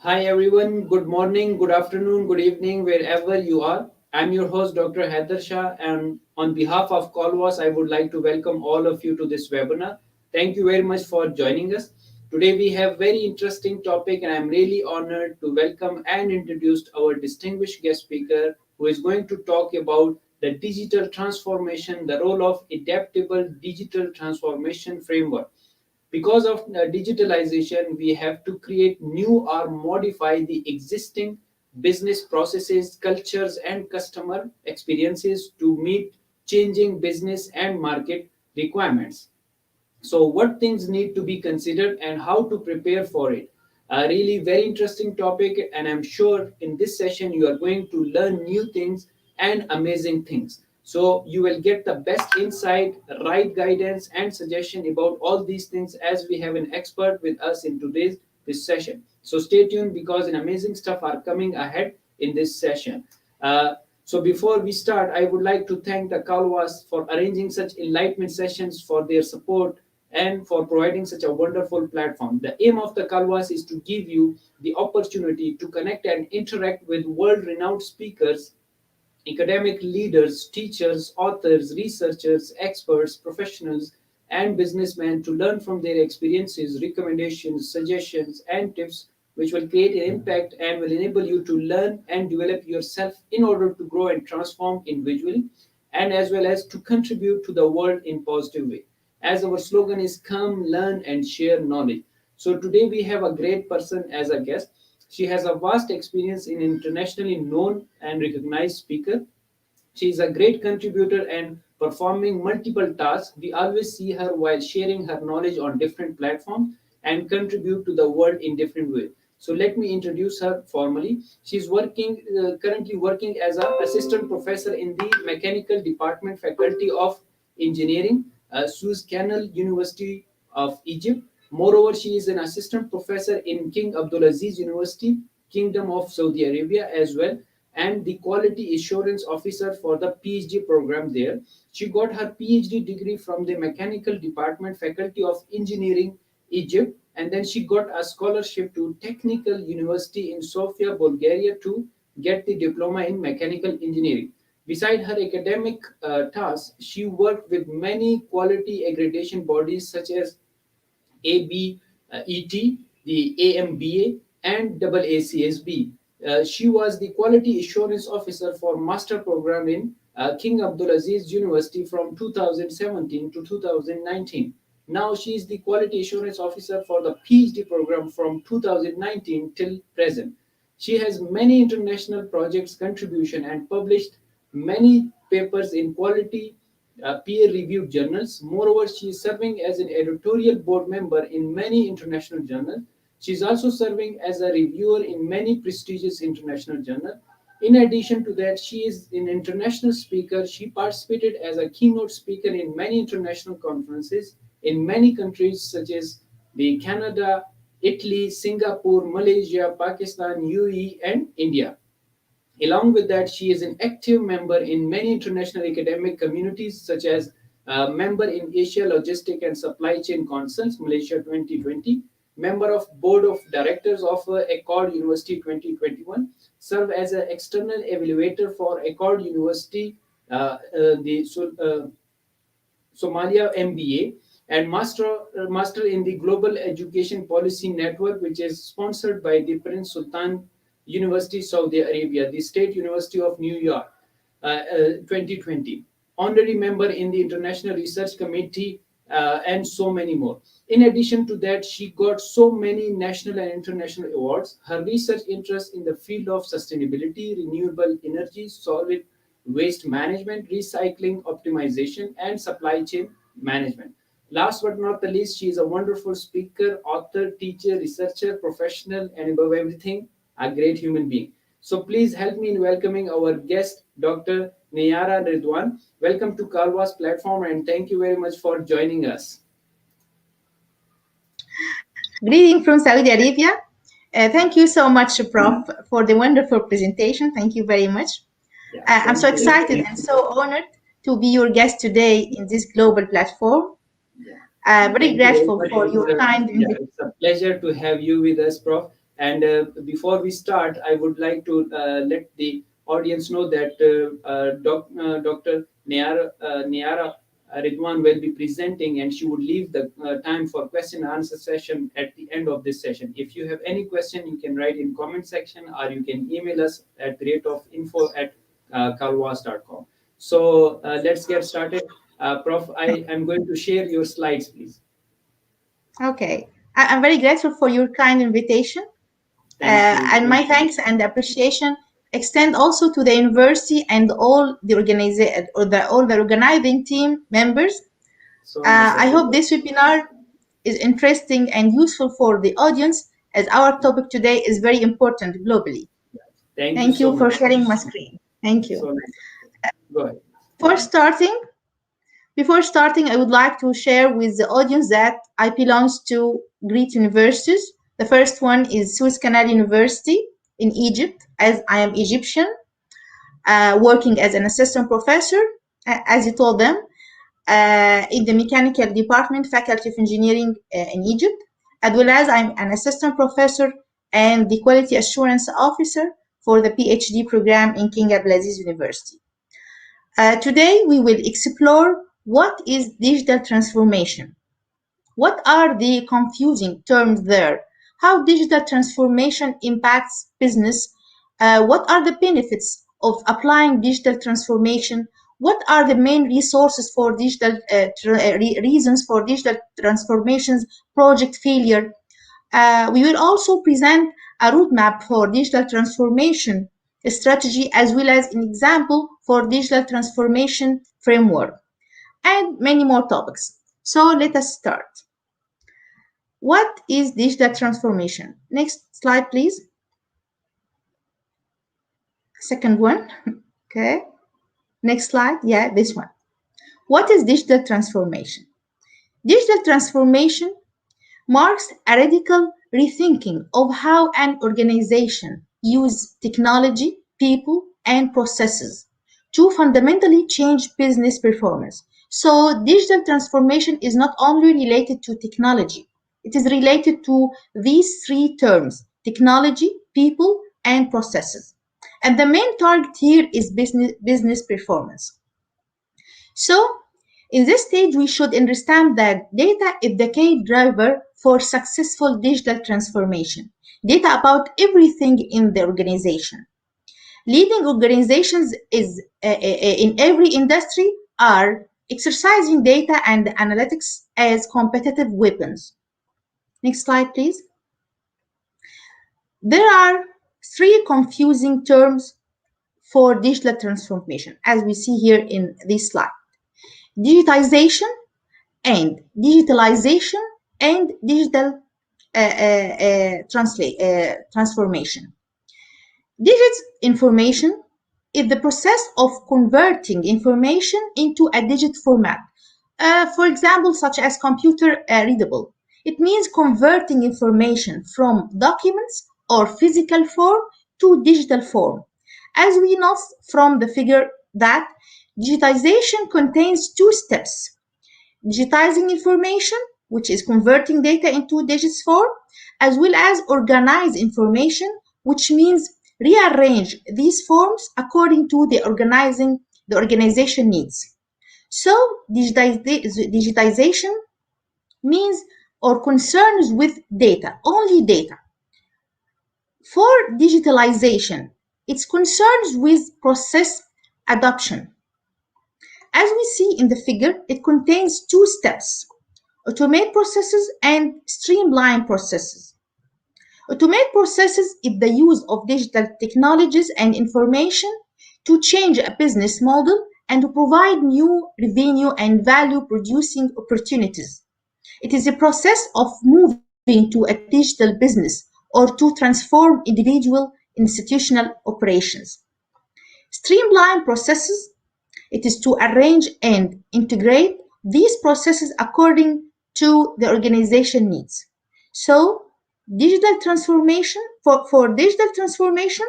Hi everyone, good morning, good afternoon, good evening, wherever you are. I'm your host, Dr. Haider Shah, and on behalf of Colwas, I would like to welcome all of you to this webinar. Thank you very much for joining us. Today we have very interesting topic, and I'm really honored to welcome and introduce our distinguished guest speaker, who is going to talk about the digital transformation, the role of adaptable digital transformation framework. Because of digitalization, we have to create new or modify the existing business processes, cultures, and customer experiences to meet changing business and market requirements. So what things need to be considered and how to prepare for it? A really very interesting topic, and I'm sure in this session you are going to learn new things and amazing things. So you will get the best insight, right guidance, and suggestion about all these things as we have an expert with us in today's this session. So stay tuned because an amazing stuff are coming ahead in this session. So before we start, I would like to thank the Kalwas for arranging such enlightenment sessions, for their support, and for providing such a wonderful platform. The aim of the Kalwas is to give you the opportunity to connect and interact with world-renowned speakers, academic leaders, teachers, authors, researchers, experts, professionals, and businessmen to learn from their experiences, recommendations, suggestions, and tips which will create an impact and will enable you to learn and develop yourself in order to grow and transform individually and as well as to contribute to the world in positive way. As our slogan is come, learn, and share knowledge. So today we have a great person as a guest. She has a vast experience in internationally known and recognized speaker. She is a great contributor and performing multiple tasks. We always see her while sharing her knowledge on different platforms and contribute to the world in different ways. So let me introduce her formally. She's currently working as an assistant professor in the mechanical department faculty of engineering, Suez Canal University of Egypt. Moreover, she is an assistant professor in King Abdulaziz University, Kingdom of Saudi Arabia as well, and the quality assurance officer for the PhD program there. She got her PhD degree from the mechanical department faculty of engineering Egypt, and then she got a scholarship to technical university in Sofia, Bulgaria to get the diploma in mechanical engineering. Beside her academic tasks, she worked with many quality accreditation bodies such as ABET, the AMBA, and AACSB. She was the Quality Assurance Officer for Master Program in King Abdulaziz University from 2017 to 2019. Now she is the Quality Assurance Officer for the PhD program from 2019 till present. She has many international projects contribution and published many papers in quality peer-reviewed journals. Moreover, she is serving as an editorial board member in many international journals. She is also serving as a reviewer in many prestigious international journals. In addition to that, she is an international speaker. She participated as a keynote speaker in many international conferences in many countries such as the Canada, Italy, Singapore, Malaysia, Pakistan, UAE, and India. Along with that, she is an active member in many international academic communities, such as a member in Asia Logistic and Supply Chain Councils, Malaysia 2020, member of Board of Directors of Accord University 2021, served as an external evaluator for Accord University, the Somalia MBA, and master in the Global Education Policy Network, which is sponsored by the Prince Sultan University, Saudi Arabia, the State University of New York, 2020. Honorary member in the International Research Committee, and so many more. In addition to that, she got so many national and international awards. Her research interests in the field of sustainability, renewable energy, solid waste management, recycling, optimization, and supply chain management. Last but not the least, she is a wonderful speaker, author, teacher, researcher, professional, and above everything, a great human being. So please help me in welcoming our guest, Dr. NEYARA RADWAN. Welcome to Kalwa's platform and thank you very much for joining us. Greeting from Saudi Arabia. Thank you so much, Prof, for the wonderful presentation. Thank you very much. I'm so excited and so honored to be your guest today in this global platform. Very grateful for your kind invitation. It's a pleasure to have you with us, Prof. And before we start, I would like to let the audience know that Dr. NEYARA Ridwan will be presenting, and she would leave the time for question and answer session at the end of this session. If you have any question, you can write in comment section, or you can email us at the rate of info@kalwas.com. So let's get started. Prof, I am going to share your slides, please. Okay. I'm very grateful for your kind invitation. Thank you. And my thanks and appreciation extend also to the university and all the all the organizing team members. So nice of I you. hope this webinar is interesting and useful for the audience, as our topic today is very important globally. Thank you Thank so you for much. sharing my screen. Thank you. So nice. Go ahead. For starting, Before starting, I would like to share with the audience that I belong to great universities. The first one is Suez Canal University in Egypt, as I am Egyptian, working as an assistant professor, as you told them, in the mechanical department, Faculty of Engineering in Egypt, as well as I'm an assistant professor and the quality assurance officer for the PhD program in King Abdulaziz University. Today, we will explore what is digital transformation. What are the confusing terms there? How digital transformation impacts business? What are the benefits of applying digital transformation? What are the main resources for reasons for digital transformations project failure? We will also present a roadmap for digital transformation strategy, as well as an example for digital transformation framework, and many more topics. So let us start. What is digital transformation? Next slide, please. Second one. Okay. Next slide. Yeah, this one. What is digital transformation? Digital transformation marks a radical rethinking of how an organization uses technology, people, and processes to fundamentally change business performance. So, digital transformation is not only related to technology, it is related to these three terms: technology, people, and processes. And the main target here is business performance. So, in this stage, we should understand that data is the key driver for successful digital transformation. Data about everything in the organization. Leading organizations in every industry are exercising data and analytics as competitive weapons. Next slide, please. There are three confusing terms for digital transformation, as we see here in this slide: digitization, and digitalization, and digital transformation. Digit information is the process of converting information into a digit format. For example, such as computer readable. It means converting information from documents or physical form to digital form. As we know from the figure that digitization contains two steps: digitizing information, which is converting data into digits form, as well as organize information, which means rearrange these forms according to the organization needs. So digitization means or concerns with data, only data. For digitalization, it's concerns with process adoption. As we see in the figure, it contains two steps: automate processes and streamline processes. Automate processes is the use of digital technologies and information to change a business model and to provide new revenue and value producing opportunities. It is a process of moving to a digital business or to transform individual institutional operations. Streamline processes, it is to arrange and integrate these processes according to the organization needs. So, digital transformation, for digital transformation,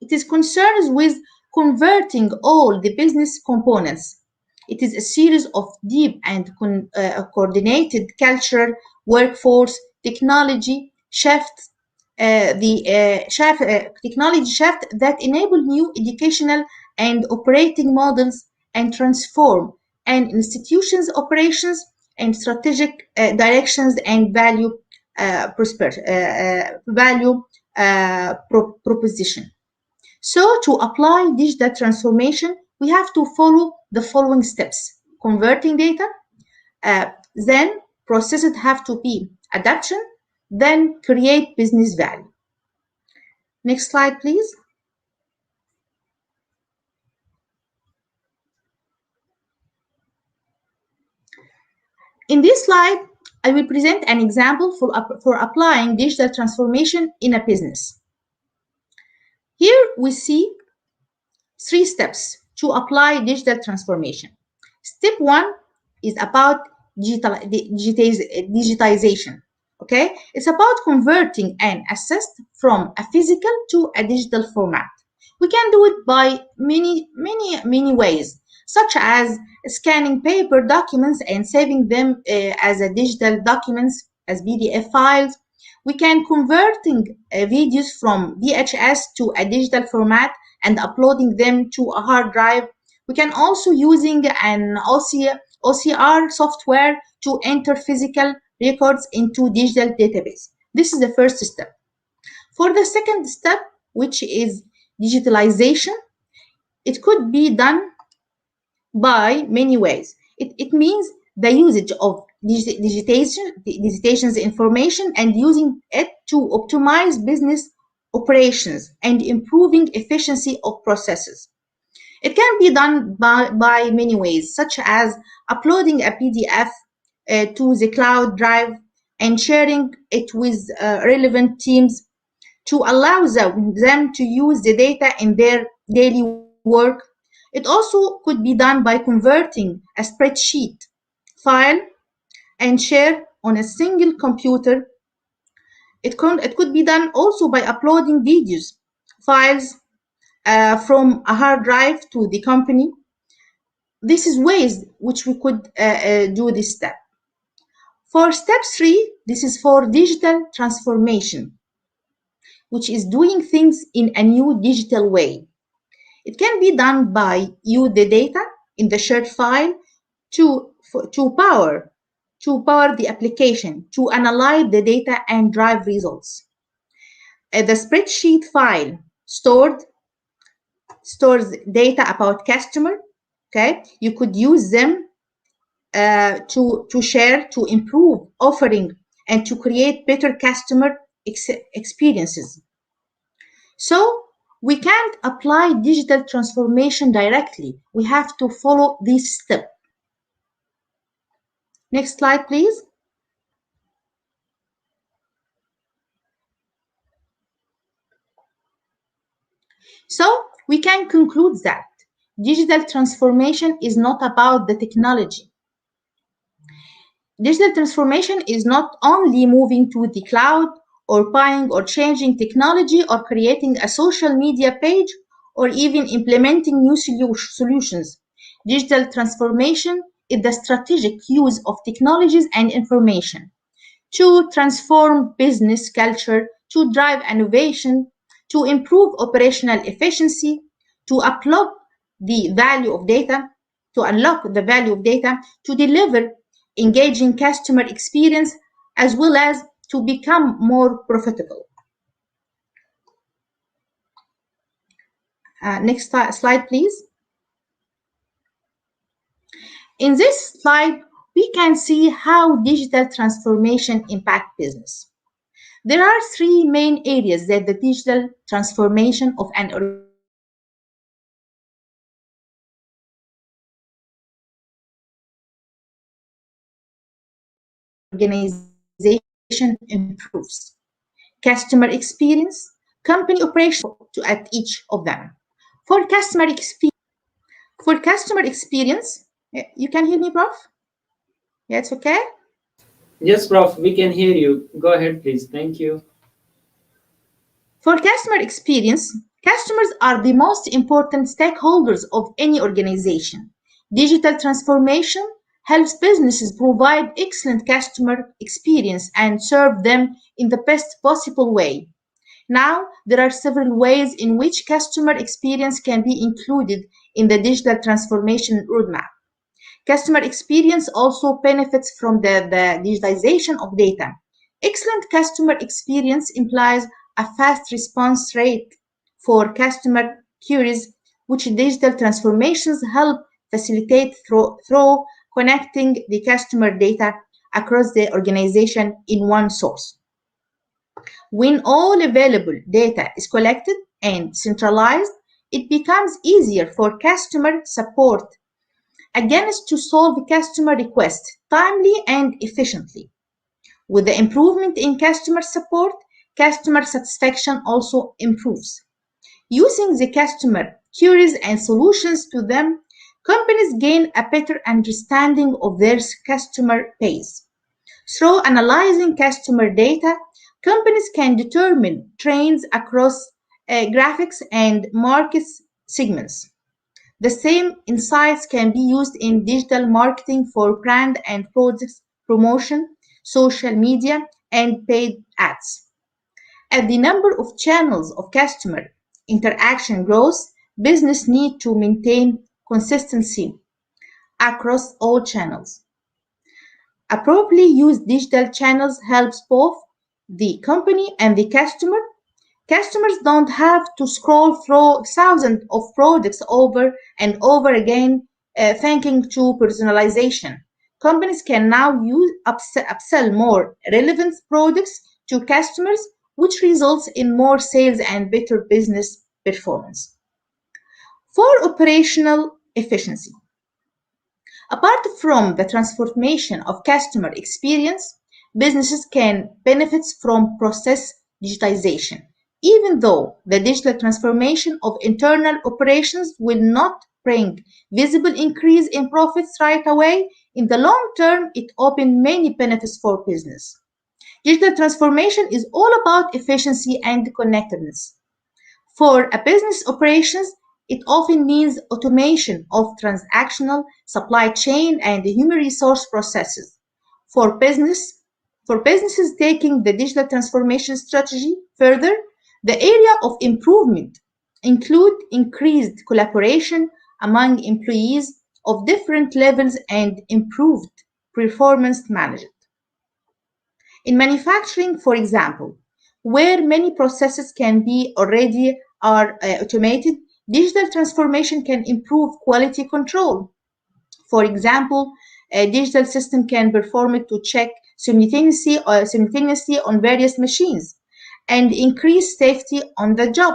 it is concerned with converting all the business components. It is a series of deep and coordinated cultural, workforce, technology shifts technology shift that enable new educational and operating models and transform an institution's operations and strategic directions and value proposition. So to apply digital transformation, we have to follow the following steps: converting data, then processes have to be adaptation, then create business value. Next slide, please. In this slide, I will present an example for applying digital transformation in a business. Here we see 3 steps to apply digital transformation. Step 1 is about digitization. Okay, it's about converting an asset from a physical to a digital format. We can do it by many ways, such as scanning paper documents and saving them as a digital documents as PDF files. We can converting videos from VHS to a digital format and uploading them to a hard drive. We can also using an OCR software to enter physical records into digital database. This is the first step. For the second step, which is digitalization, it could be done by many ways. It means the usage of digitation's information and using it to optimize business operations and improving efficiency of processes. It can be done by many ways, such as uploading a PDF to the cloud drive and sharing it with relevant teams to allow them to use the data in their daily work. It also could be done by converting a spreadsheet file and share on a single computer. It could be done also by uploading videos, files from a hard drive to the company. This is ways which we could do this step. For step 3, this is for digital transformation, which is doing things in a new digital way. It can be done by use the data in the shared file to power the application, to analyze the data and drive results. The spreadsheet file stores data about customer. Okay, you could use them to share, to improve offering, and to create better customer experiences. So we can't apply digital transformation directly. We have to follow this step. Next slide, please. So we can conclude that digital transformation is not about the technology. Digital transformation is not only moving to the cloud or buying or changing technology or creating a social media page or even implementing new solutions. Digital transformation is the strategic use of technologies and information to transform business culture, to drive innovation, to improve operational efficiency, to unlock the value of data, to deliver engaging customer experience, as well as to become more profitable. Next slide, please. In this slide, we can see how digital transformation impacts business. There are 3 main areas that the digital transformation of an organization improves: customer experience, company operation at each of them. For customer experience, you can hear me, Prof? Yeah, it's okay? Yes, Prof, we can hear you. Go ahead, please. Thank you. For customer experience, customers are the most important stakeholders of any organization. Digital transformation helps businesses provide excellent customer experience and serve them in the best possible way. Now, there are several ways in which customer experience can be included in the digital transformation roadmap. Customer experience also benefits from the digitalization of data. Excellent customer experience implies a fast response rate for customer queries, which digital transformations help facilitate through connecting the customer data across the organization in one source. When all available data is collected and centralized, it becomes easier for customer support against to solve customer requests timely and efficiently. With the improvement in customer support, customer satisfaction also improves. Using the customer queries and solutions to them, companies gain a better understanding of their customer base. Through analyzing customer data, companies can determine trends across graphics and market segments. The same insights can be used in digital marketing for brand and product promotion, social media, and paid ads. As the number of channels of customer interaction grows, business need to maintain consistency across all channels. Appropriately used digital channels helps both the company and the customer. Customers don't have to scroll through thousands of products over and over again, thanking to personalization. Companies can now upsell more relevant products to customers, which results in more sales and better business performance. For operational efficiency, apart from the transformation of customer experience, businesses can benefit from process digitization. Even though the digital transformation of internal operations will not bring visible increase in profits right away, in the long term it opens many benefits for business. Digital transformation is all about efficiency and connectedness. For a business operations, it often means automation of transactional, supply chain, and human resource processes. For business, for businesses taking the digital transformation strategy further, the area of improvement include increased collaboration among employees of different levels and improved performance management. In manufacturing, for example, where many processes can be already are automated, digital transformation can improve quality control. For example, a digital system can perform it to check simultaneously on various machines and increase safety on the job.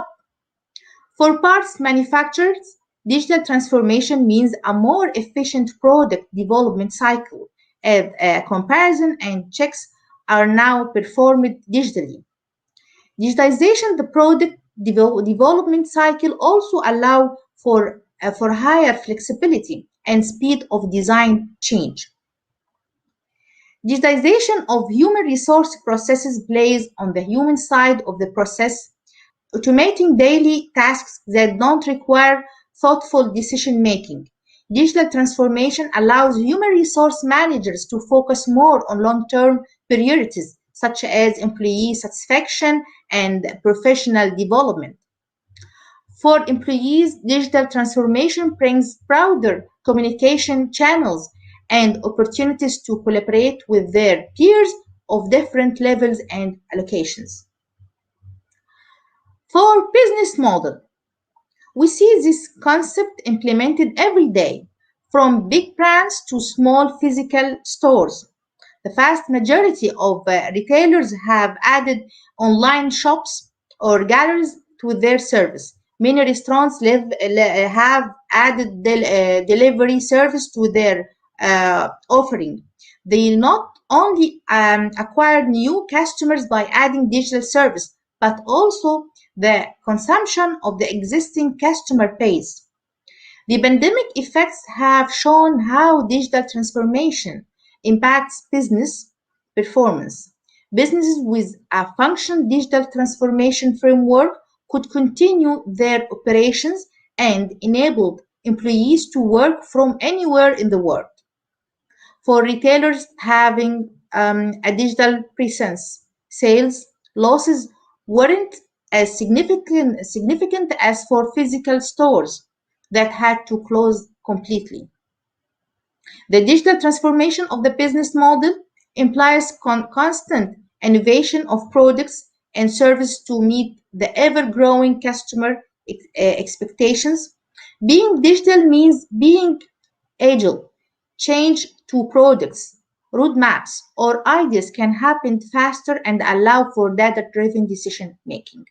For parts manufacturers, digital transformation means a more efficient product development cycle, as comparison and checks are now performed digitally. Digitization the product development cycle also allow for higher flexibility and speed of design change. Digitization of human resource processes plays on the human side of the process, automating daily tasks that don't require thoughtful decision making. Digital transformation allows human resource managers to focus more on long-term priorities such as employee satisfaction and professional development. For employees, digital transformation brings broader communication channels and opportunities to collaborate with their peers of different levels and allocations. For business model, we see this concept implemented every day, from big brands to small physical stores. The vast majority of retailers have added online shops or galleries to their service. Many restaurants have added delivery service to their offering. They not only acquire new customers by adding digital service, but also the consumption of the existing customer base. The pandemic effects have shown how digital transformation impacts business performance. Businesses with a functional digital transformation framework could continue their operations and enable employees to work from anywhere in the world. For retailers having a digital presence, sales losses weren't as significant as for physical stores that had to close completely. The digital transformation of the business model implies constant innovation of products and services to meet the ever-growing customer expectations. Being digital means being agile. Change to products, roadmaps, or ideas can happen faster and allow for data-driven decision making.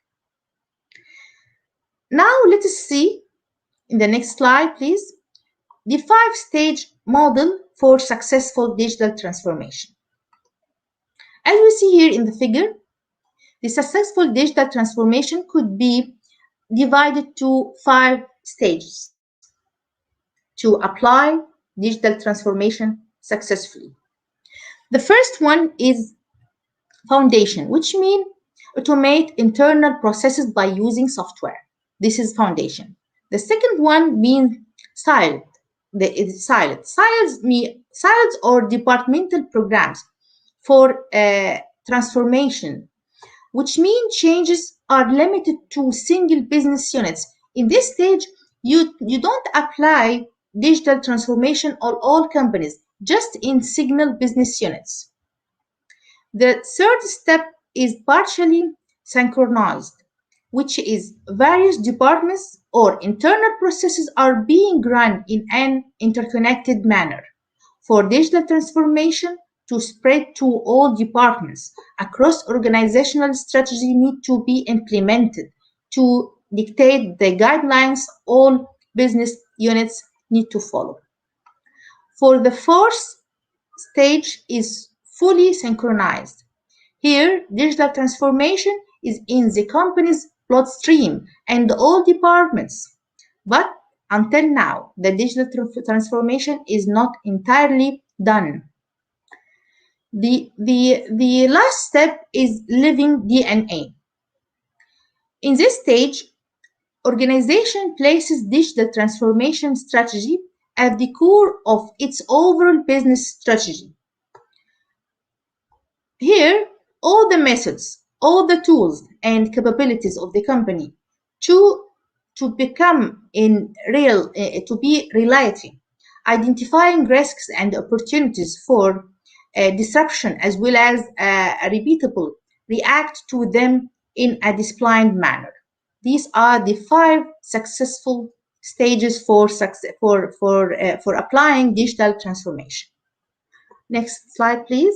Now let us see in the next slide, please, the 5-stage model for successful digital transformation. As we see here in the figure, the successful digital transformation could be divided to 5 stages to apply digital transformation successfully. The first one is foundation, which means automate internal processes by using software. This is foundation. The second one means silos or departmental programs for transformation, which means changes are limited to single business units. In this stage, you don't apply digital transformation on all companies, just in single business units. The third step is partially synchronized, which is various departments or internal processes are being run in an interconnected manner. For digital transformation to spread to all departments, a cross-organizational strategy needs to be implemented to dictate the guidelines all business units need to follow. For the fourth stage is fully synchronized. Here, digital transformation is in the company's bloodstream and all departments. But until now, the digital transformation is not entirely done. The last step is living DNA. In this stage, organization places digital transformation strategy at the core of its overall business strategy. Here, all the methods, all the tools and capabilities of the company to become to be reality, identifying risks and opportunities for disruption as well as repeatable, react to them in a disciplined manner. These are the 5 successful stages for applying digital transformation. Next slide, please.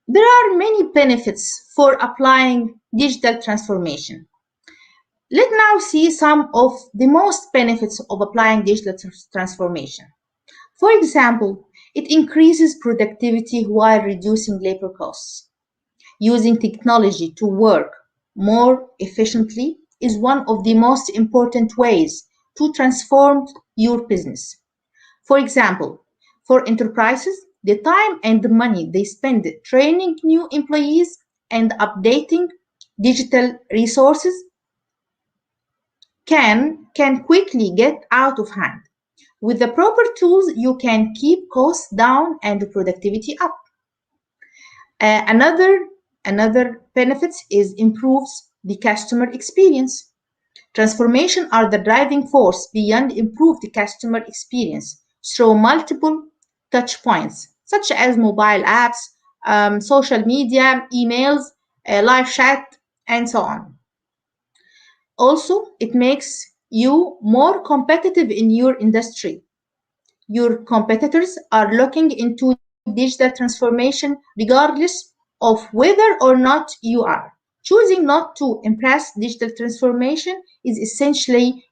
There are many benefits for applying digital transformation. Let's now see some of the most benefits of applying digital transformation. For example, it increases productivity while reducing labor costs. Using technology to work more efficiently is one of the most important ways to transform your business. For example, for enterprises, the time and the money they spend training new employees and updating digital resources can quickly get out of hand. With the proper tools, you can keep costs down and productivity up. Another benefit is improves the customer experience. Transformation are the driving force beyond improved customer experience through multiple touch points, such as mobile apps, social media, emails, live chat, and so on. Also, it makes you more competitive in your industry. Your competitors are looking into digital transformation regardless of whether or not you are. Choosing not to embrace digital transformation is essentially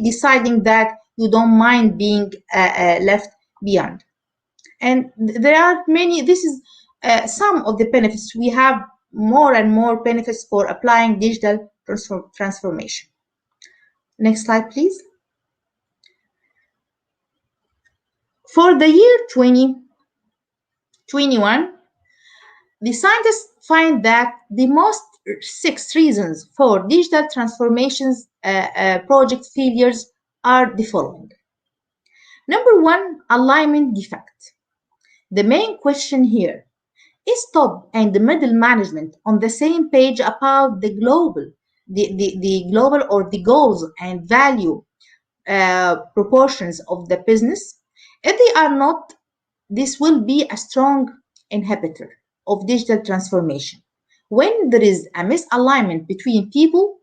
deciding that you don't mind being left behind. And there are many, this is some of the benefits. We have more and more benefits for applying digital transformation. Next slide, please. For the year 2021, the scientists find that the most 6 reasons for digital transformations project failures are the following. Number 1, alignment defect. The main question here is top and the middle management on the same page about the global or the goals and value proportions of the business? If they are not, this will be a strong inhibitor of digital transformation. When there is a misalignment between people,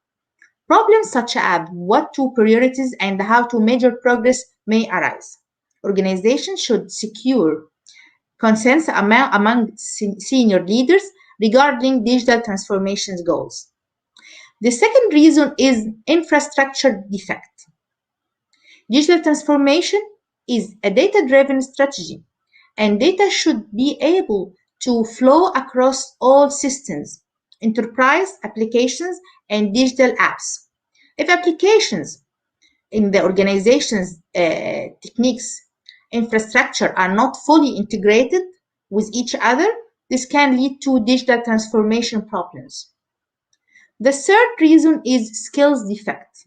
problems such as what to prioritize and how to measure progress may arise. Organizations should secure consensus among senior leaders regarding digital transformation's goals. The second reason is infrastructure defect. Digital transformation is a data-driven strategy, and data should be able to flow across all systems, enterprise applications, and digital apps. If applications in the organization's techniques infrastructure are not fully integrated with each other, this can lead to digital transformation problems. The third reason is skills defect.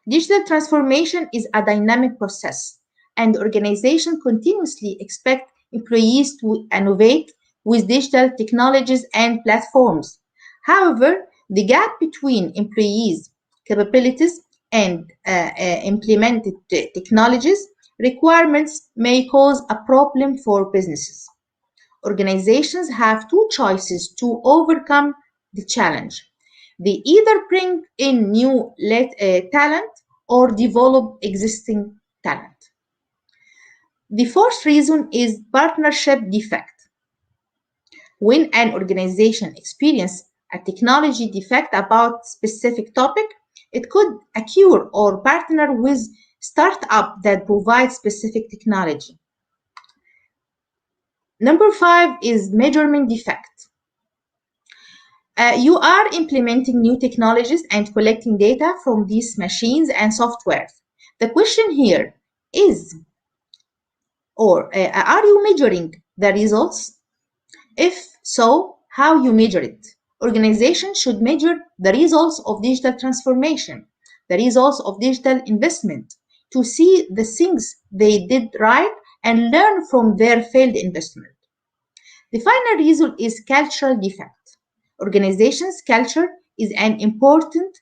Digital transformation is a dynamic process, and organizations continuously expect employees to innovate with digital technologies and platforms. However, the gap between employees' capabilities and implemented technologies requirements may cause a problem for businesses. Organizations have two choices to overcome the challenge. They either bring in new talent or develop existing talent. The fourth reason is partnership defect. When an organization experiences a technology defect about specific topic, it could acquire or partner with startup that provide specific technology. Number 5 is measurement defect. You are implementing new technologies and collecting data from these machines and software. The question here is, are you measuring the results? If so, how you measure it? Organizations should measure the results of digital transformation, the results of digital investment, to see the things they did right and learn from their failed investment. The final reason is cultural defect. Organizations' culture is an important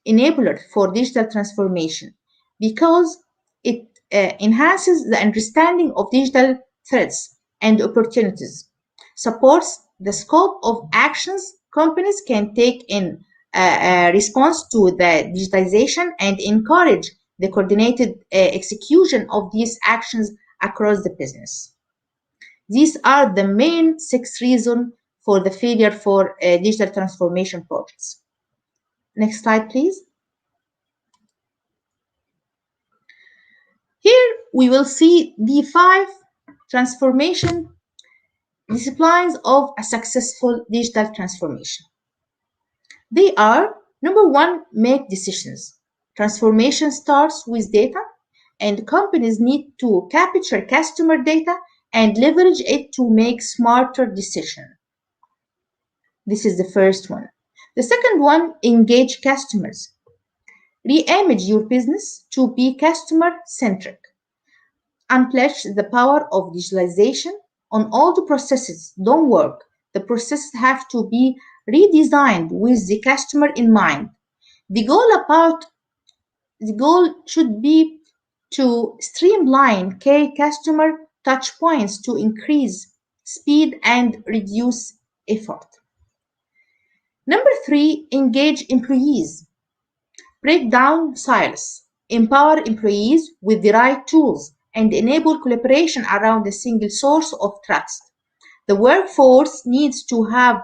enabler for digital transformation because it enhances the understanding of digital threats and opportunities, supports the scope of actions companies can take in response to the digitization, and encourage the coordinated execution of these actions across the business. These are the main 6 reasons for the failure for digital transformation projects. Next slide, please. Here we will see the 5 transformation disciplines of a successful digital transformation. They are: number 1, make decisions. Transformation starts with data, and companies need to capture customer data and leverage it to make smarter decisions. This is the first one. The second one, engage customers. Re-image your business to be customer-centric. Unleash the power of digitalization on all the processes. Don't work. The processes have to be redesigned with the customer in mind. The goal should be to streamline key customer touch points to increase speed and reduce effort. Number 3, engage employees. Break down silos, empower employees with the right tools, and enable collaboration around a single source of trust. The workforce needs to have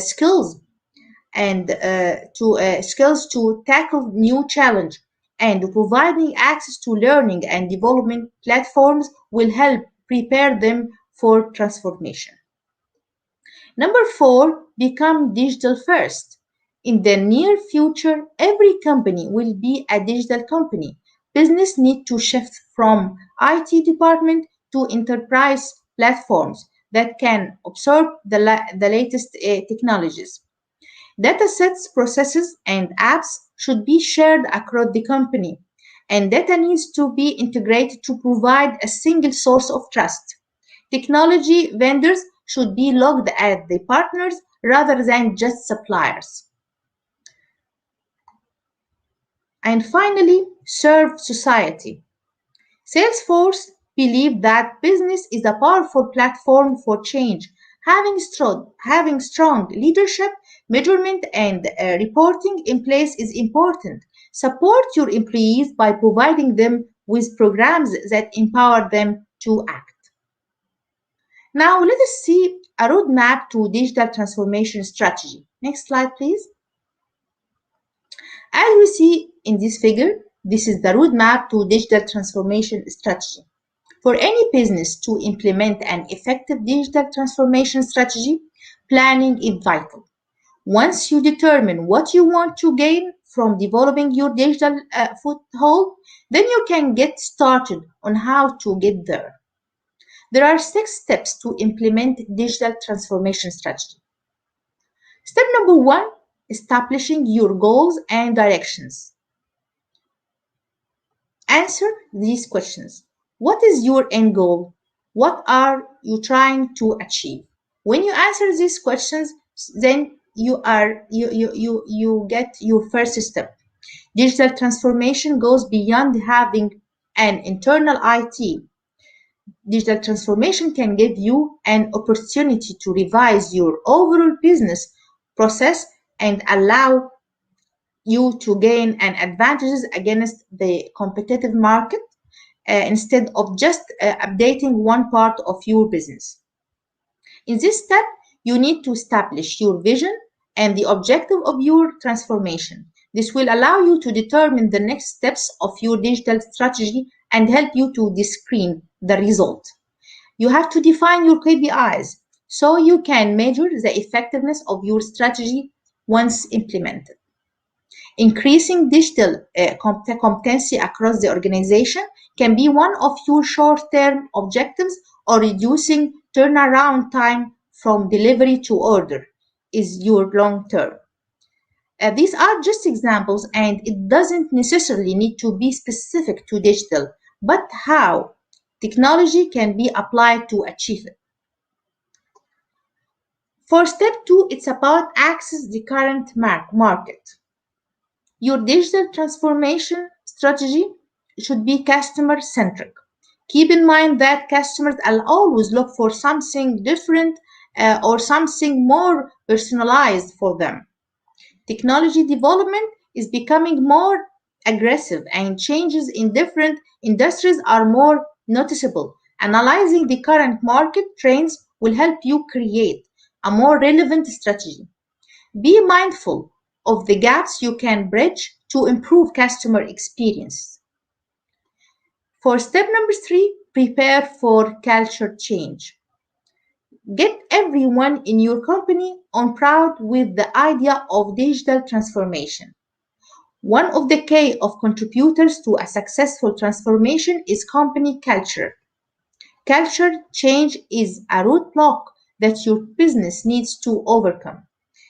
skills to tackle new challenge, and providing access to learning and development platforms will help prepare them for transformation. Number 4, become digital first. In the near future, every company will be a digital company. Business need to shift from IT department to enterprise platforms that can absorb the latest technologies. Datasets, processes, and apps should be shared across the company. and data needs to be integrated to provide a single source of trust. Technology vendors should be looked at the partners rather than just suppliers. And finally, serve society. Salesforce believes that business is a powerful platform for change. Having strong leadership, measurement, and reporting in place is important. Support your employees by providing them with programs that empower them to act. Now, let us see a roadmap to digital transformation strategy. Next slide, please. As we see in this figure, this is the roadmap to digital transformation strategy. For any business to implement an effective digital transformation strategy, planning is vital. Once you determine what you want to gain from developing your digital foothold, then you can get started on how to get there. There are 6 steps to implement digital transformation strategy. Step number 1, establishing your goals and directions. Answer these questions. What is your end goal? What are you trying to achieve? When you answer these questions, then you get your first step. Digital transformation goes beyond having an internal IT. Digital transformation can give you an opportunity to revise your overall business process and allow you to gain an advantages against the competitive market instead of just updating one part of your business. In this step, you need to establish your vision and the objective of your transformation. This will allow you to determine the next steps of your digital strategy and help you to screen the result. You have to define your KPIs so you can measure the effectiveness of your strategy once implemented. Increasing digital competency across the organization can be one of your short-term objectives, or reducing turnaround time from delivery to order is your long-term. These are just examples, and it doesn't necessarily need to be specific to digital, but how technology can be applied to achieve it. For step 2, it's about access the current market. Your digital transformation strategy should be customer-centric. Keep in mind that customers will always look for something different or something more personalized for them. Technology development is becoming more aggressive, and changes in different industries are more noticeable. Analyzing the current market trends will help you create a more relevant strategy. Be mindful of the gaps you can bridge to improve customer experience. For step number 3, prepare for culture change. Get everyone in your company on board with the idea of digital transformation. One of the key of contributors to a successful transformation is company culture. Culture change is a roadblock that your business needs to overcome.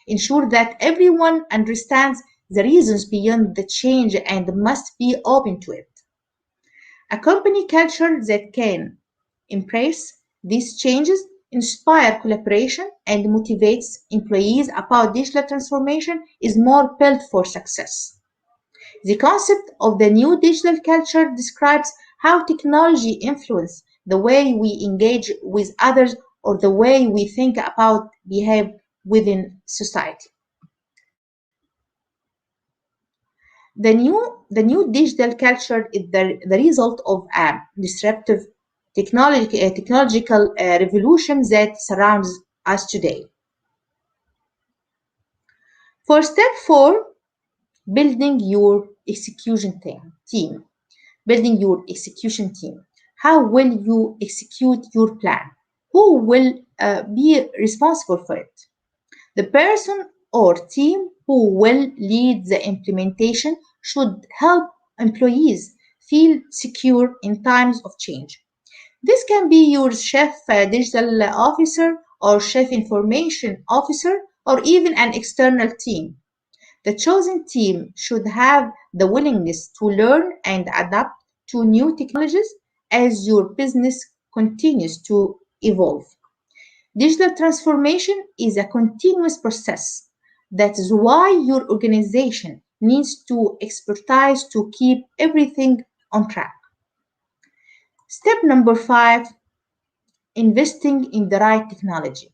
Ensure that everyone understands the reasons beyond the change and must be open to it. A company culture that can embrace these changes, inspire collaboration, and motivates employees about digital transformation is more built for success. The concept of the new digital culture describes how technology influences the way we engage with others or the way we think about behave within society. The new digital culture is the result of a disruptive technological revolution that surrounds us today. For step 4, building your execution team. Building your execution team. How will you execute your plan? Who will be responsible for it? The person or team who will lead the implementation should help employees feel secure in times of change. This can be your chief digital officer or chief information officer or even an external team. The chosen team should have the willingness to learn and adapt to new technologies as your business continues to evolve. Digital transformation is a continuous process. That is why your organization needs to expertise to keep everything on track. Step number 5, investing in the right technology.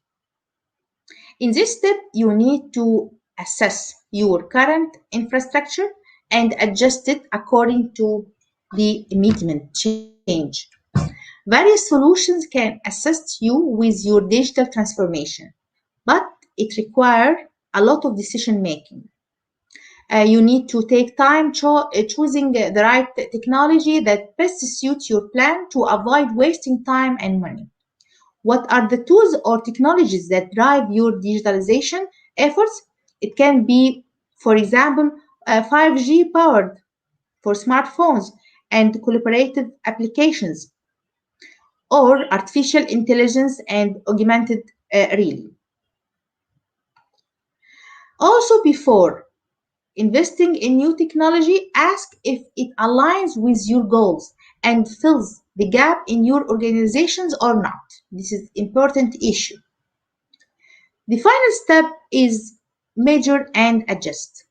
In this step, you need to assess your current infrastructure and adjust it according to the immediate change. Various solutions can assist you with your digital transformation, but it requires a lot of decision making. You need to take time choosing the right technology that best suits your plan to avoid wasting time and money. What are the tools or technologies that drive your digitalization efforts? It can be, for example, 5G powered for smartphones and collaborative applications, or artificial intelligence and augmented reality. Also, before investing in new technology, ask if it aligns with your goals and fills the gap in your organizations or not. This is an important issue. The final step is measure and adjust.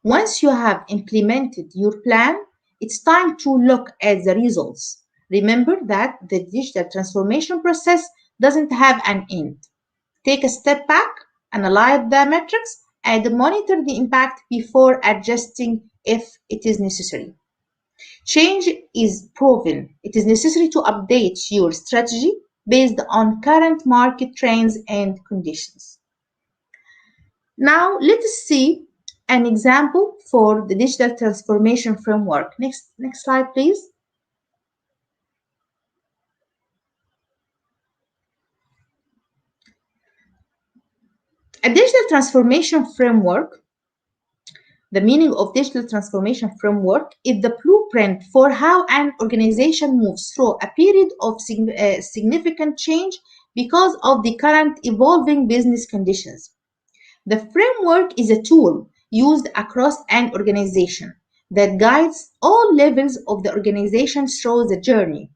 Once you have implemented your plan, it's time to look at the results. Remember that the digital transformation process doesn't have an end. Take a step back, analyze the metrics, and monitor the impact before adjusting if it is necessary. Change is proven. It is necessary to update your strategy based on current market trends and conditions. Now, let us see an example for the digital transformation framework. Next slide, please. A digital transformation framework, the meaning of digital transformation framework is the blueprint for how an organization moves through a period of significant change because of the current evolving business conditions. The framework is a tool used across an organization that guides all levels of the organization through the journey.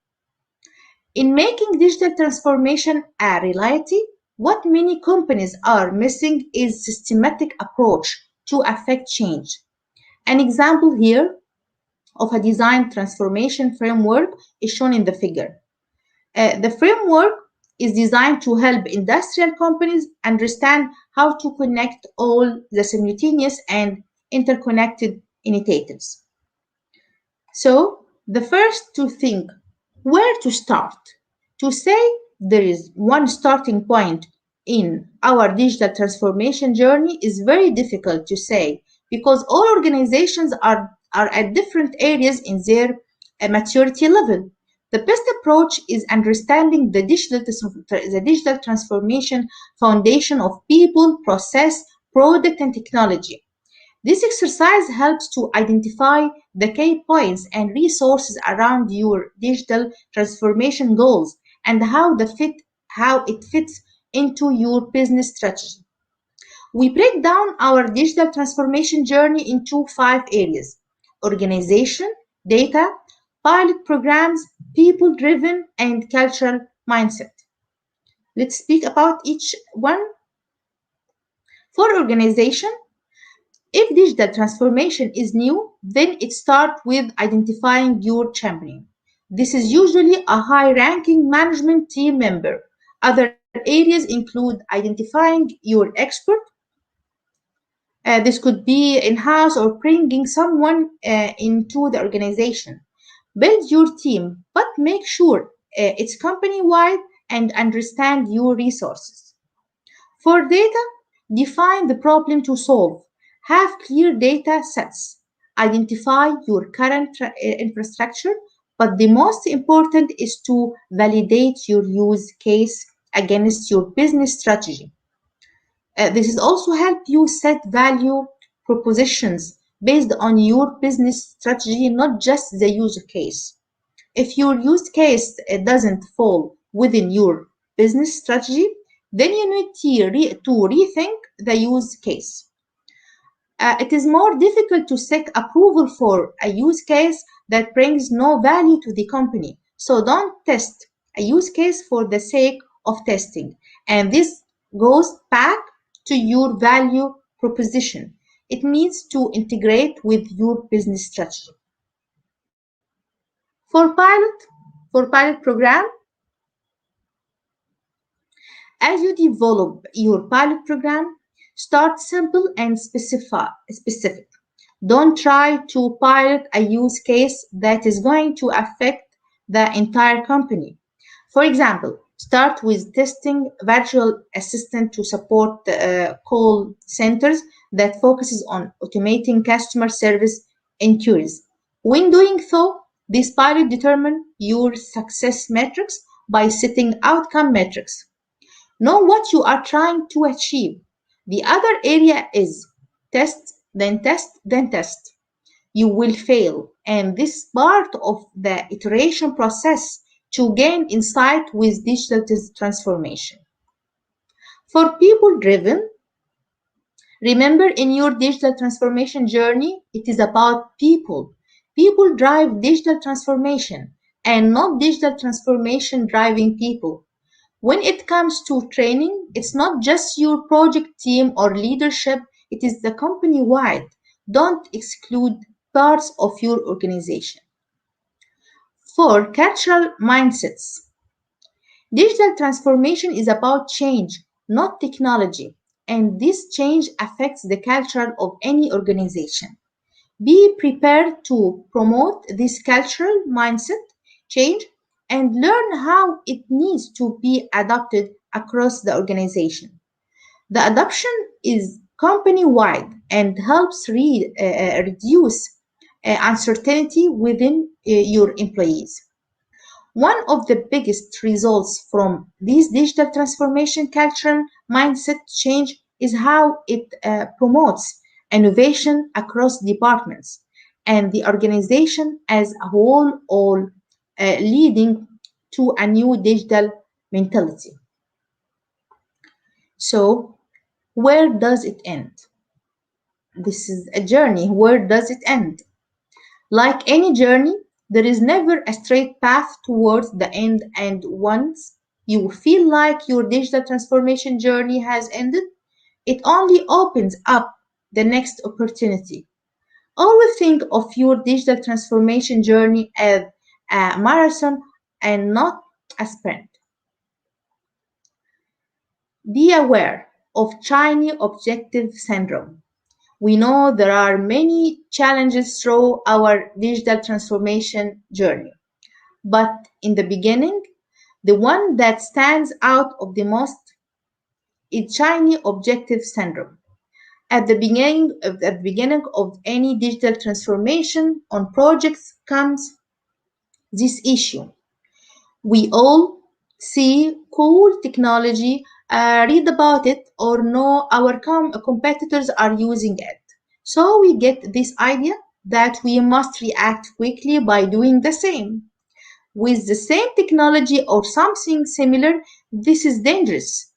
In making digital transformation a reality, what many companies are missing is systematic approach to affect change. An example here of a design transformation framework is shown in the figure. The framework is designed to help industrial companies understand how to connect all the simultaneous and interconnected initiatives. So, the first to think where to start. To say there is one starting point in our digital transformation journey is very difficult to say because all organizations are at different areas in their maturity level. The best approach is understanding the digital transformation foundation of people, process, product, and technology. This exercise helps to identify the key points and resources around your digital transformation goals and how it fits into your business strategy. We break down our digital transformation journey into 5 areas: organization, data, pilot programs, people-driven, and cultural mindset. Let's speak about each one. For organization, if digital transformation is new, then it starts with identifying your champion. This is usually a high-ranking management team member. Other areas include identifying your expert. This could be in-house or bringing someone into the organization. Build your team, but make sure it's company-wide and understand your resources. For data, define the problem to solve. Have clear data sets. Identify your current infrastructure, but the most important is to validate your use case against your business strategy. This is also help you set value propositions based on your business strategy, not just the use case. If your use case doesn't fall within your business strategy, then you need to rethink the use case. It is more difficult to seek approval for a use case that brings no value to the company. So don't test a use case for the sake of testing. And this goes back to your value proposition. It needs to integrate with your business strategy. For pilot program, as you develop your pilot program, start simple and specific. Don't try to pilot a use case that is going to affect the entire company. For example, start with testing virtual assistant to support call centers that focuses on automating customer service inquiries. When doing so, this pilot determine your success metrics by setting outcome metrics. Know what you are trying to achieve. The other area is test, then test, then test. You will fail, and this is part of the iteration process to gain insight with digital transformation. For people driven, remember in your digital transformation journey, it is about people. People drive digital transformation and not digital transformation driving people. When it comes to training, it's not just your project team or leadership, it is the company wide. Don't exclude parts of your organization. For cultural mindsets, digital transformation is about change, not technology, and this change affects the culture of any organization. Be prepared to promote this cultural mindset change and learn how it needs to be adopted across the organization. The adoption is company-wide and helps reduce uncertainty within your employees. One of the biggest results from this digital transformation cultural mindset change is how it promotes innovation across departments and the organization as a whole, all leading to a new digital mentality. So, where does it end? This is a journey. Where does it end? Like any journey, there is never a straight path towards the end, and once you feel like your digital transformation journey has ended, it only opens up the next opportunity. Always think of your digital transformation journey as a marathon and not a sprint. Be aware of shiny objective syndrome. We know there are many challenges through our digital transformation journey, but in the beginning, the one that stands out of the most is shiny objective syndrome. At the beginning of any digital transformation on projects comes this issue. We all see cool technology, read about it, or know our competitors are using it. So we get this idea that we must react quickly by doing the same. With the same technology or something similar, this is dangerous.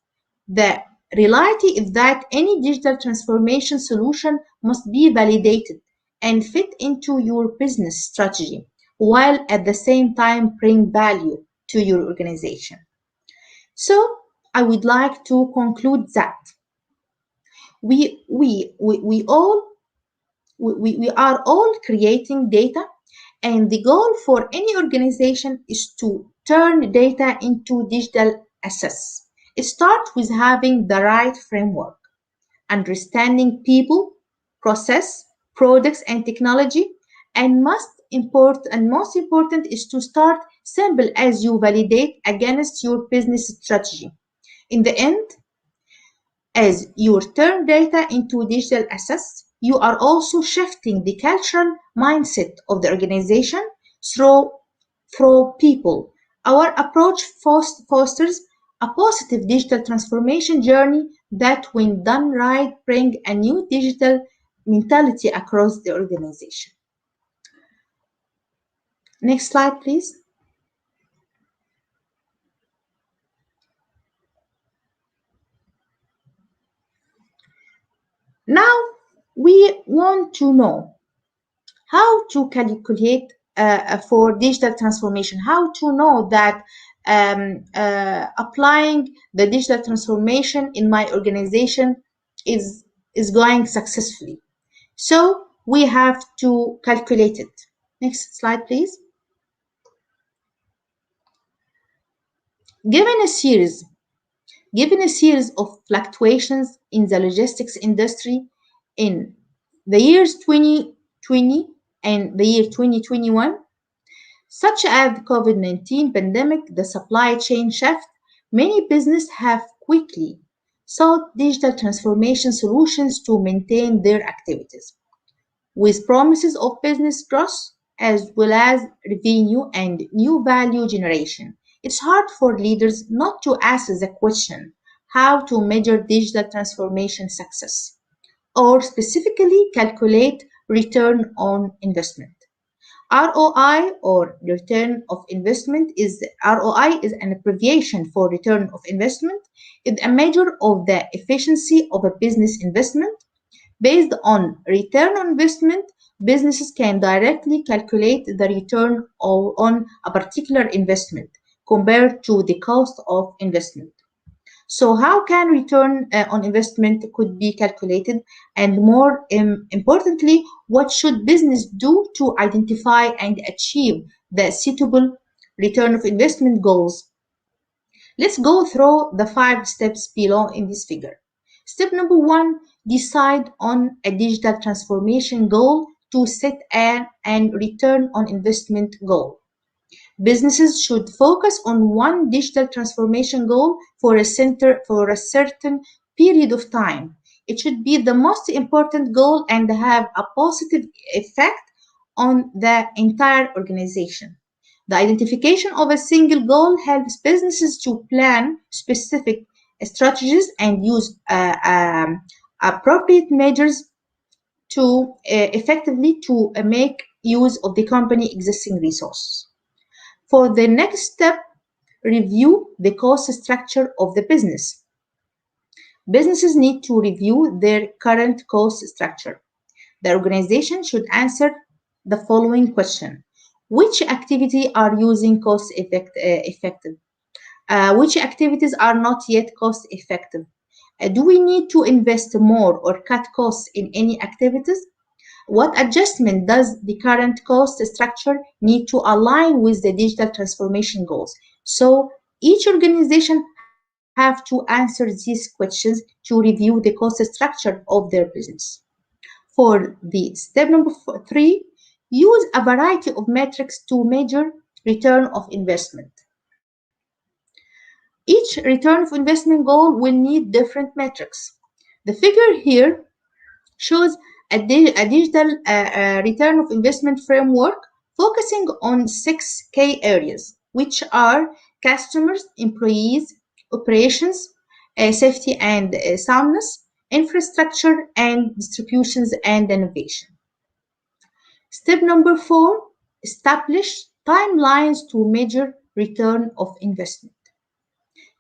The reality is that any digital transformation solution must be validated and fit into your business strategy, while at the same time bring value to your organization. So I would like to conclude that we all we are all creating data, and the goal for any organization is to turn data into digital assets. It starts with having the right framework, understanding people, process, products, and technology, and most important is to start simple as you validate against your business strategy. In the end, as you turn data into digital assets, you are also shifting the cultural mindset of the organization through, through people. Our approach fosters a positive digital transformation journey that, when done right, bring a new digital mentality across the organization. Next slide, please. Now we want to know how to calculate for digital transformation, how to know that applying the digital transformation in my organization is, is going successfully. So we have to calculate it. Next slide, please. Given a series Given a series of fluctuations in the logistics industry in the years 2020 and the year 2021, such as the COVID-19 pandemic, the supply chain shift, many businesses have quickly sought digital transformation solutions to maintain their activities, with promises of business growth as well as revenue and new value generation. It's hard for leaders not to ask the question how to measure digital transformation success or specifically calculate return on investment. ROI or return of investment is ROI is an abbreviation for return of investment. It's a measure of the efficiency of a business investment. Based on return on investment, businesses can directly calculate the return on a particular investment compared to the cost of investment. So how can return on investment could be calculated, and more importantly, what should business do to identify and achieve the suitable return of investment goals? Let's go through the 5 steps below in this figure. Step number 1, decide on a digital transformation goal to set an return on investment goal. Businesses should focus on one digital transformation goal for a certain period of time. It should be the most important goal and have a positive effect on the entire organization. The identification of a single goal helps businesses to plan specific strategies and use appropriate measures to effectively to make use of the company existing resources. For the next step, review the cost structure of the business. Businesses need to review their current cost structure. The organization should answer the following question. Which activities are using cost effective? Which activities are not yet cost effective? Do we need to invest more or cut costs in any activities? What adjustment does the current cost structure need to align with the digital transformation goals? So each organization have to answer these questions to review the cost structure of their business. For the step number 3, use a variety of metrics to measure return of investment. Each return of investment goal will need different metrics. The figure here shows a digital return of investment framework focusing on 6 key areas, which are customers, employees, operations, safety and soundness, infrastructure, and distributions and innovation. Step number 4, establish timelines to measure return of investment.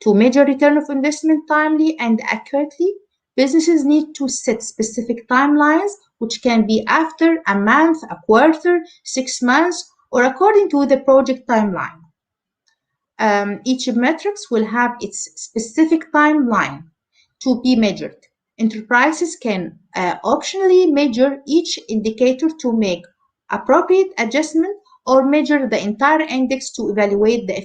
To measure return of investment timely and accurately, businesses need to set specific timelines, which can be after a month, a quarter, 6 months, or according to the project timeline. Each metrics will have its specific timeline to be measured. Enterprises can optionally measure each indicator to make appropriate adjustment or measure the entire index to evaluate the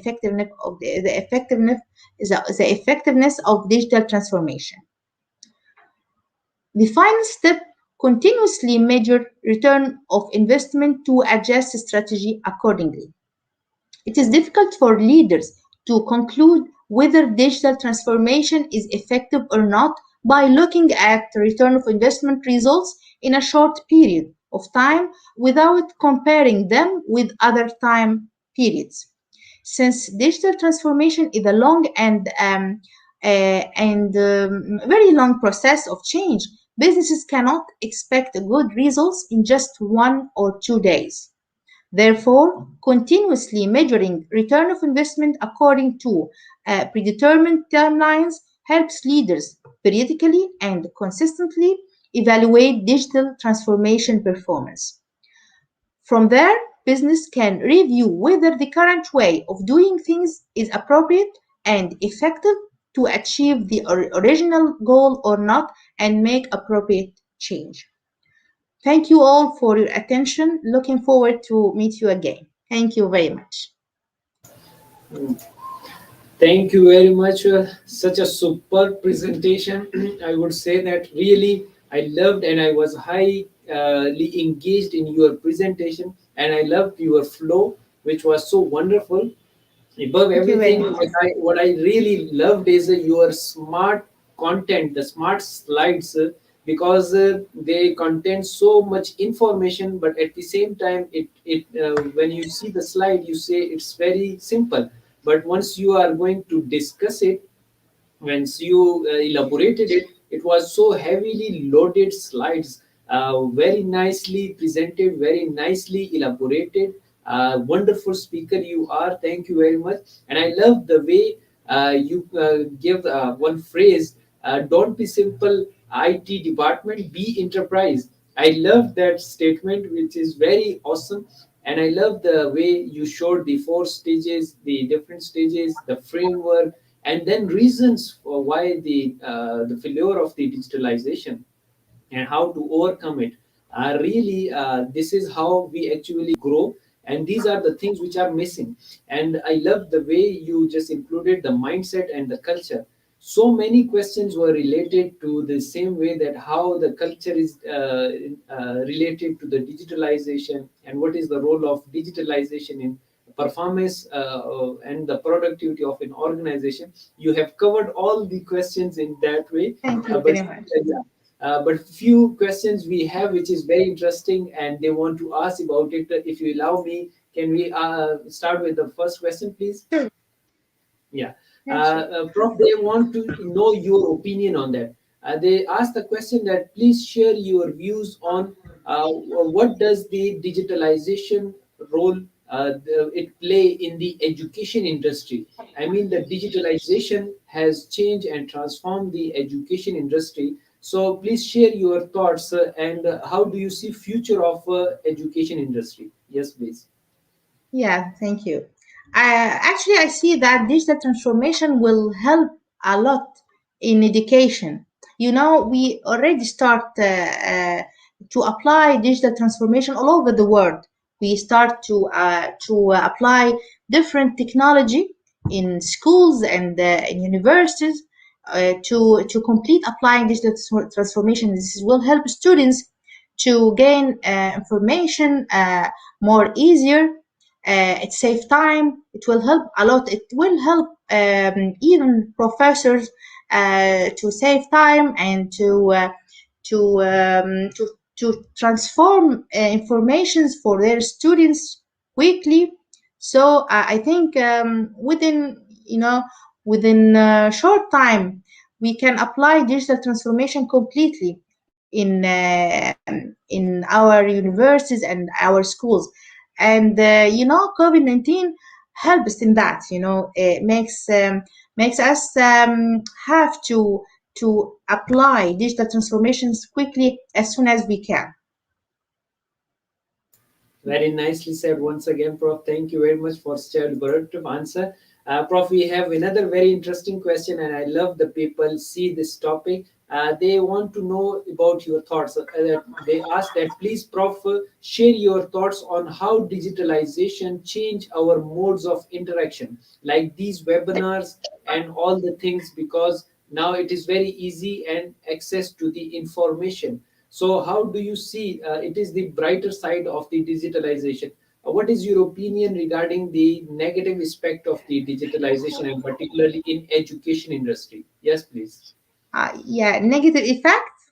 effectiveness of digital transformation. The final step, continuously measure return of investment to adjust strategy accordingly. It is difficult for leaders to conclude whether digital transformation is effective or not by looking at return of investment results in a short period of time without comparing them with other time periods. Since digital transformation is a long and very long process of change, businesses cannot expect good results in just 1 or 2 days. Therefore, continuously measuring return of investment according to predetermined timelines helps leaders periodically and consistently evaluate digital transformation performance. From there, business can review whether the current way of doing things is appropriate and effective to achieve the original goal or not and make appropriate change. Thank you all for your attention. Looking forward to meet you again. Thank you very much. Thank you very much. Such a superb presentation. I would say that really I loved and I was highly engaged in your presentation, and I loved your flow, which was so wonderful. Above Thank you very everything, much. what I really loved is your smart content, the smart slides, because they contain so much information, but at the same time, when you see the slide, you say it's very simple. But once you are going to discuss it, once you elaborated it, it was so heavily loaded slides, very nicely presented, very nicely elaborated. Wonderful speaker you are. Thank you very much. And I love the way you give one phrase: "Don't be simple IT department, be enterprise." I love that statement, which is very awesome. And I love the way you showed the four stages, the different stages, the framework, and then reasons for why the failure of the digitalization and how to overcome it. Really, this is how we actually grow, and these are the things which are missing. And I love the way you just included the mindset and the culture. So many questions were related to the same way, that how the culture is related to the digitalization, and what is the role of digitalization in performance and the productivity of an organization. You have covered all the questions in that way, Thank you but very much. yeah, but few questions we have which is very interesting, and they want to ask about it. If you allow me, can we start with the first question, please? Sure. Yeah. Yeah, sure. Prof, they want to know your opinion on that. They ask the question that please share your views on what does the digitalization role it play in the education industry. I mean, the digitalization has changed and transformed the education industry. So please share your thoughts, and how do you see future of education industry? Yes, please. Yeah, thank you. Actually, I see that digital transformation will help a lot in education. You know, we already start to apply digital transformation all over the world. We start to apply different technology in schools and in universities to complete applying digital transformation. This will help students to gain information more easier. It saves time. It will help a lot. It will help even professors to save time and to transform informations for their students quickly. So I think within within a short time we can apply digital transformation completely in our universities and our schools. And COVID-19 helps in that. It makes us have to apply digital transformations quickly as soon as we can. Very nicely said once again, Prof. Thank you very much for such a elaborative answer. Prof, we have another very interesting question, and I love the people see this topic. They want to know about your thoughts. They ask that please, Prof, share your thoughts on how digitalization change our modes of interaction, like these webinars and all the things, because now it is very easy and access to the information. So how do you see it is the brighter side of the digitalization? What is your opinion regarding the negative aspect of the digitalization, and particularly in education industry? Yes, please. Yeah, negative effects.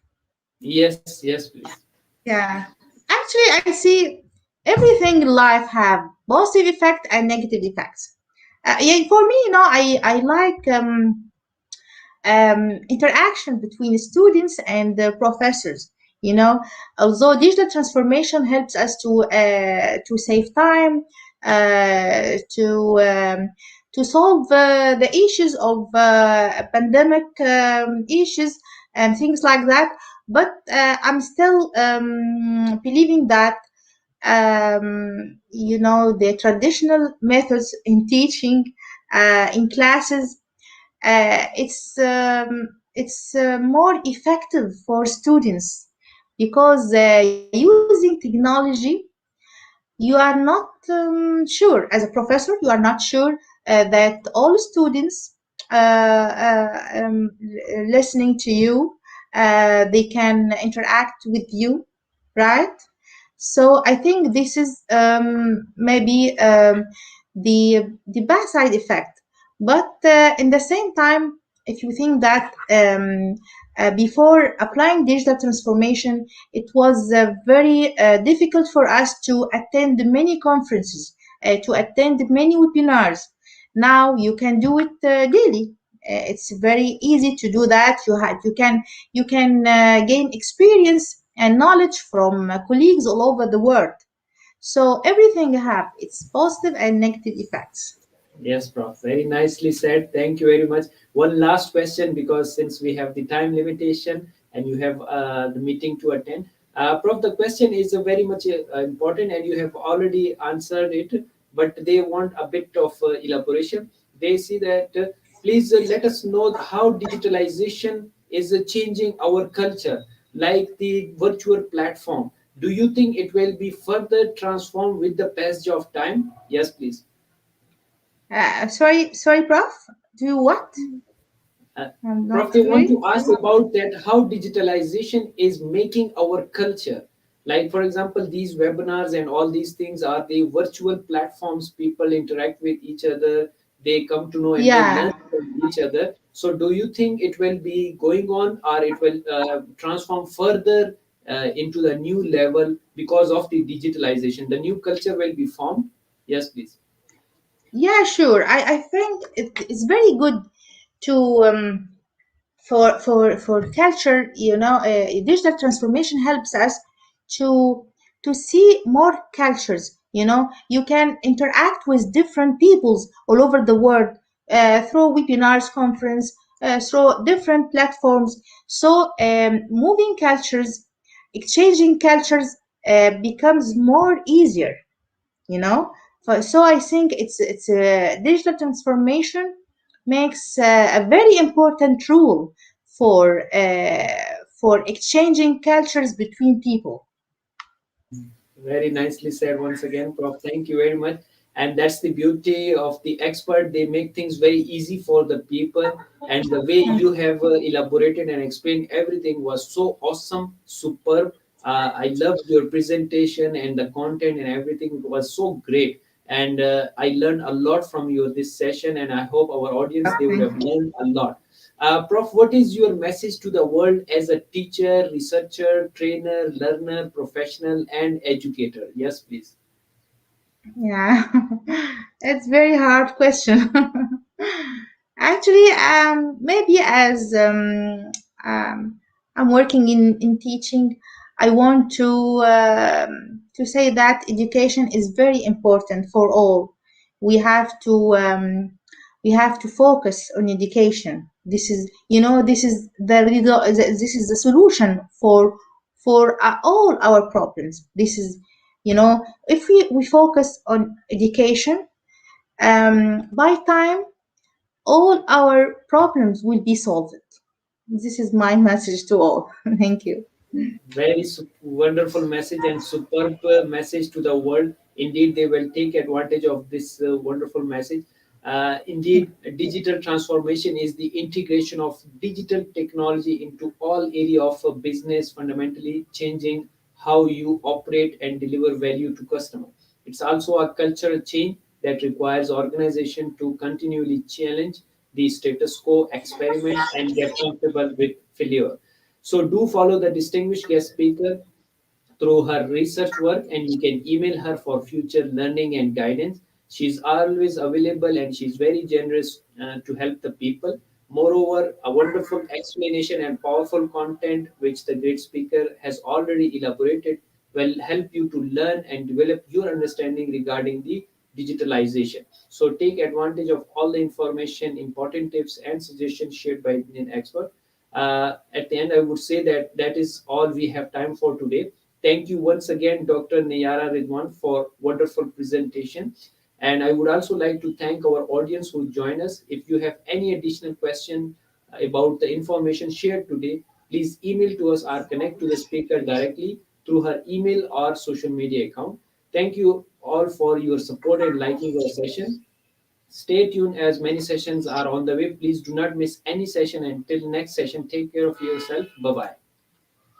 Yes, yes, please. Yeah, actually, I see everything in life have positive effect and negative effects. Yeah, for me, I like interaction between students and the professors. Although digital transformation helps us to save time, to solve the issues of pandemic issues and things like that. but I'm still believing that the traditional methods in teaching in classes, it's more effective for students because using technology, you are not sure as a professor, you are not sure that all students listening to you, they can interact with you, right? So I think this is maybe the bad side effect. But in the same time, if you think that before applying digital transformation, it was very difficult for us to attend many conferences, to attend many webinars. Now you can do it daily. It's very easy to do that. You can gain experience and knowledge from colleagues all over the world. So everything have its positive and negative effects. Yes, Prof. Very nicely said. Thank you very much. One last question, because since we have the time limitation and you have the meeting to attend, Prof, the question is very much important and you have already answered it, but they want a bit of elaboration. They see that, please let us know how digitalization is changing our culture, like the virtual platform. Do you think it will be further transformed with the passage of time? Yes, please. Sorry, Prof. Do you what? Uh, I'm Prof, not they want very. to ask about that how digitalization is making our culture. Like, for example, these webinars and all these things are the virtual platforms. People interact with each other, they come to know and they learn Yeah. from each other. So, do you think it will be going on or it will transform further into the new level because of the digitalization? The new culture will be formed? Yes, please. Yeah, sure. I think it's very good to for culture. Digital transformation helps us to to see more cultures. You can interact with different peoples all over the world through webinars, conference, through different platforms. So moving cultures, exchanging cultures becomes more easier, you know so I think it's a digital transformation makes a very important rule for exchanging cultures between people. Very nicely said once again, Prof. Thank you very much. And that's the beauty of the expert. They make things very easy for the people. And the way you have elaborated and explained everything was so awesome, superb. I loved your presentation and the content and everything. It was so great. And I learned a lot from you this session. And I hope our audience, they would Thank have you. learned a lot. Prof, what is your message to the world as a teacher, researcher, trainer, learner, professional, and educator? Yes, please. Yeah, it's very hard question. Actually, maybe as I'm working in teaching, I want to say that education is very important for all. We have to we have to focus on education. This is this is the solution for all our problems. This is, if we focus on education, by time all our problems will be solved. This is my message to all. Thank you. Very wonderful message and superb message to the world. Indeed, they will take advantage of this wonderful message. Indeed, digital transformation is the integration of digital technology into all area of business, fundamentally changing how you operate and deliver value to customer. It's also a cultural change that requires organization to continually challenge the status quo, experiment, and get comfortable with failure. So do follow the distinguished guest speaker through her research work, and you can email her for future learning and guidance. She's always available and she's very generous to help the people. Moreover, a wonderful explanation and powerful content which the great speaker has already elaborated will help you to learn and develop your understanding regarding the digitalization. So take advantage of all the information, important tips, and suggestions shared by an expert. At the end, I would say that that is all we have time for today. Thank you once again, Dr. NEYARA RADWAN, for wonderful presentation. And I would also like to thank our audience who joined us. If you have any additional question about the information shared today, please email to us or connect to the speaker directly through her email or social media account. Thank you all for your support and liking our session. Stay tuned as many sessions are on the way. Please do not miss any session. Until next session, take care of yourself. Bye bye.